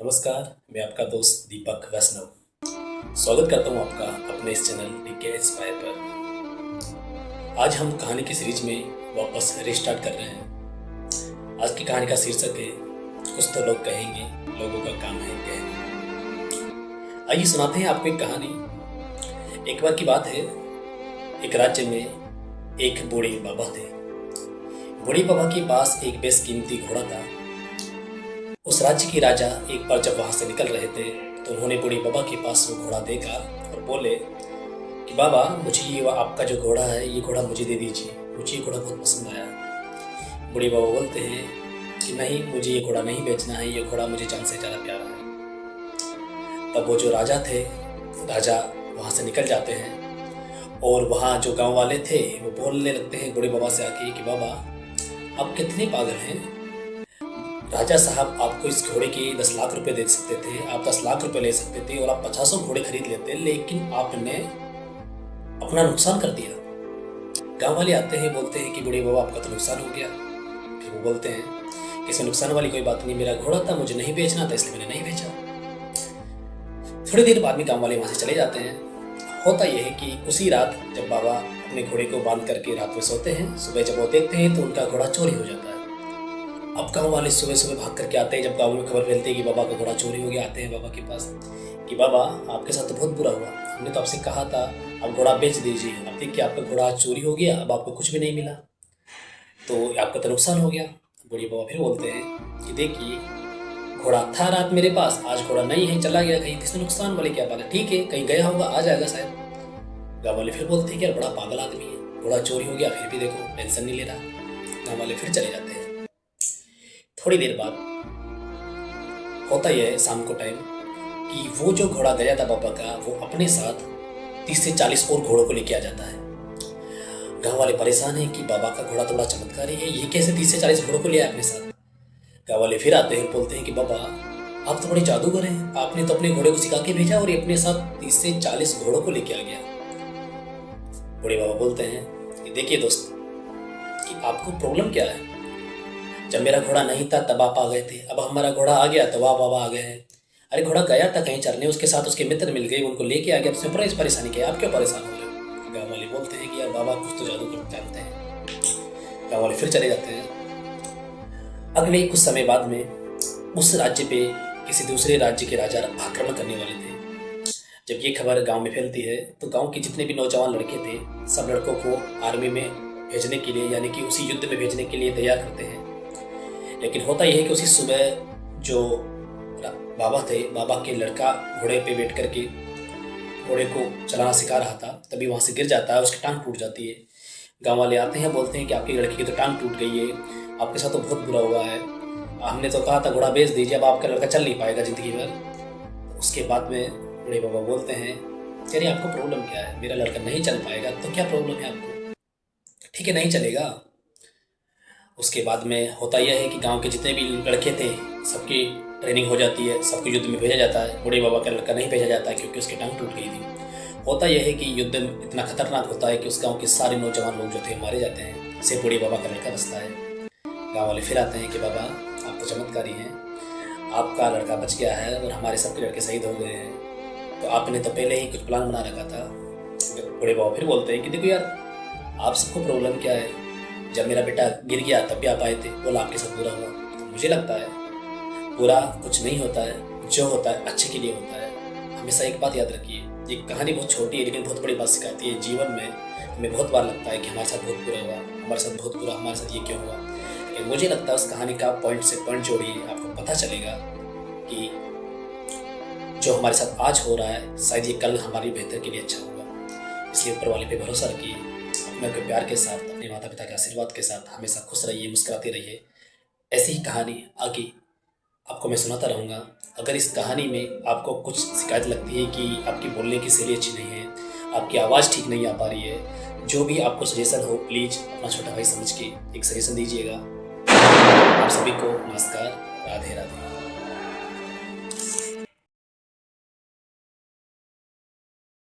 नमस्कार। मैं आपका दोस्त दीपक वैष्णव स्वागत करता हूँ आपका अपने इस चैनल डीके इंस्पायर पर। आज हम कहानी की सीरीज में वापस रिस्टार्ट कर रहे हैं। आज की कहानी का शीर्षक है कुछ तो लोग कहेंगे, लोगों का काम है कहना। आइए सुनाते हैं आपको एक कहानी। एक बार की बात है, एक राज्य में एक बूढ़े बाबा थे। बूढ़े बाबा के पास एक बेशकीमती घोड़ा था। उस राज्य के राजा एक बार जब वहां से निकल रहे थे तो उन्होंने बूढ़े बाबा के पास वो घोड़ा देखा और बोले कि बाबा, मुझे ये आपका जो घोड़ा है ये घोड़ा मुझे दे दीजिए, मुझे ये घोड़ा बहुत पसंद आया। बूढ़े बाबा बोलते हैं कि नहीं, मुझे ये घोड़ा नहीं बेचना है, ये घोड़ा मुझे जान से ज़्यादा प्यारा है। तब वो जो राजा थे, राजा वहाँ से निकल जाते हैं और वहाँ जो गाँव वाले थे वो बोलने लगते हैं बूढ़े बाबा से आके कि बाबा, आप कितने पागल हैं। राजा साहब आपको इस घोड़े के 10 लाख रुपए दे सकते थे, आप 10 लाख रुपए ले सकते थे और आप 50 घोड़े खरीद लेते, लेकिन आपने अपना नुकसान कर दिया। गांव वाले आते हैं, बोलते हैं कि बूढ़े बाबा आपका तो नुकसान हो गया। फिर वो बोलते हैं कि इसमें नुकसान वाली कोई बात नहीं, मेरा घोड़ा था, मुझे नहीं बेचना था, इसलिए मैंने नहीं बेचा। थोड़ी देर बाद में गाँव वाले वहाँ से चले जाते हैं। होता यह है कि उसी रात जब बाबा अपने घोड़े को बांध करके रात में सोते हैं, सुबह जब वो देखते हैं तो उनका घोड़ा चोरी हो जाता है। अब गाँव वाले सुबह सुबह भाग करके आते हैं। जब गाँव में खबर फैलती है कि बाबा का घोड़ा चोरी हो गया, आते हैं बाबा के पास कि बाबा, आपके साथ तो बहुत बुरा हुआ, हमने तो आपसे कहा था आप घोड़ा बेच दीजिए, अब देखिए आपका घोड़ा चोरी हो गया, अब आपको कुछ भी नहीं मिला, तो आपका तो नुकसान हो गया। बूढ़े बाबा फिर बोलते हैं कि देखिए, घोड़ा था रात मेरे पास, आज घोड़ा नहीं है, चला गया कहीं, इसमें नुकसान वाली क्या बात है, ठीक है कहीं गया होगा, आ जाएगा शायद। गाँव वाले फिर बोलते हैं कि यार बड़ा पागल आदमी है, घोड़ा चोरी हो गया फिर भी देखो टेंशन नहीं ले रहा। गाँव वाले फिर चले जाते हैं। थोड़ी देर बाद होता यह है शाम को टाइम कि वो जो घोड़ा गया था बाबा का, वो अपने साथ 30 से 40 और घोड़ों को लेके आ जाता है। गांव वाले परेशान हैं कि बाबा का घोड़ा थोड़ा चमत्कारी है, ये कैसे 30 से 40 घोड़ों को ले आया अपने साथ। गांव वाले फिर आते हैं, बोलते हैं कि बाबा, आप तो बड़े जादूगर हैं, आपने तो अपने घोड़े को सिखा के भेजा और ये अपने साथ 30 से 40 घोड़ों को लेके आ गया। बूढ़े बाबा बोलते हैं कि देखिए दोस्त, कि आपको प्रॉब्लम क्या है। जब मेरा घोड़ा नहीं था तब आप आ गए थे, अब हमारा घोड़ा आ गया तो आप बाबा आ गए हैं। अरे घोड़ा गया था कहीं चरने, उसके साथ उसके मित्र मिल गए, उनको लेके आ गया, तो उसमें बड़ा परेशानी क्या है, आप क्यों परेशान हो रहे हो। गाँव वाले बोलते हैं कि यार बाबा कुछ तो जादू कर जानते हैं। गाँव वाले फिर चले जाते हैं। अगले कुछ समय बाद में उस राज्य पे किसी दूसरे राज्य के राजा आक्रमण करने वाले थे। जब ये खबर गाँव में फैलती है तो गाँव के जितने भी नौजवान लड़के थे, सब लड़कों को आर्मी में भेजने के लिए, यानी कि उसी युद्ध में भेजने के लिए तैयार करते हैं। लेकिन होता यह है कि उसी सुबह जो बाबा थे, बाबा के लड़का घोड़े पे बैठ करके घोड़े को चलाना सिखा रहा था, तभी वहाँ से गिर जाता है, उसकी टांग टूट जाती है। गांव वाले आते हैं, बोलते हैं कि आपकी लड़की की तो टांग टूट गई है, आपके साथ तो बहुत बुरा हुआ है, हमने तो कहा था घोड़ा बेच दीजिए, अब आपका लड़का चल नहीं पाएगा ज़िंदगी भर। उसके बाद में बूढ़े बाबा बोलते हैं, चलिए आपको प्रॉब्लम क्या है, मेरा लड़का नहीं चल पाएगा तो क्या प्रॉब्लम है आपको, ठीक है नहीं चलेगा। उसके बाद में होता यह है कि गांव के जितने भी लड़के थे सबकी ट्रेनिंग हो जाती है, सबको युद्ध में भेजा जाता है। बूढ़े बाबा का लड़का नहीं भेजा जाता है क्योंकि उसकी टांग टूट गई थी। होता यह है कि युद्ध इतना खतरनाक होता है कि उस गांव के सारे नौजवान लोग जो थे मारे जाते हैं, सिर्फ बूढ़े बाबा का लड़का बचता है। गाँव वाले फिर आते हैं कि बाबा, आप तो चमत्कारी हैं, आपका लड़का बच गया है और हमारे सबके लड़के शहीद हो गए हैं, तो आपने तो पहले ही कुछ प्लान बना रखा था। बूढ़े बाबा फिर बोलते हैं कि देखो यार, आप सबको प्रॉब्लम क्या है, जब मेरा बेटा गिर गया तब भी आप आए थे, बोला आपके साथ बुरा हुआ। तो मुझे लगता है बुरा कुछ नहीं होता है, जो होता है अच्छे के लिए होता है। हमेशा एक बात याद रखिए, ये कहानी बहुत छोटी है लेकिन बहुत बड़ी बात सिखाती है। जीवन में हमें बहुत बार लगता है कि हमारे साथ बहुत बुरा हुआ, हमारे साथ बहुत बुरा, हमारे साथ ये क्यों हुआ। लेकिन मुझे लगता है उस कहानी का पॉइंट से पॉइंट जोड़िए, आपको पता चलेगा कि जो हमारे साथ आज हो रहा है शायद ये कल हमारी बेहतर के लिए अच्छा होगा। इसलिए ऊपर वाले पे भरोसा रखिए, अपने के प्यार के साथ, अपने माता पिता के आशीर्वाद के साथ हमेशा खुश रहिए, मुस्कुराते रहिए। ऐसी ही कहानी आगे आपको मैं सुनाता रहूँगा। अगर इस कहानी में आपको कुछ शिकायत लगती है कि आपकी बोलने की शैली अच्छी नहीं है, आपकी आवाज़ ठीक नहीं आ पा रही है, जो भी आपको सजेशन हो प्लीज़ अपना छोटा भाई समझ के एक सजेशन दीजिएगा। आप सभी को नमस्कार, राधे राधे।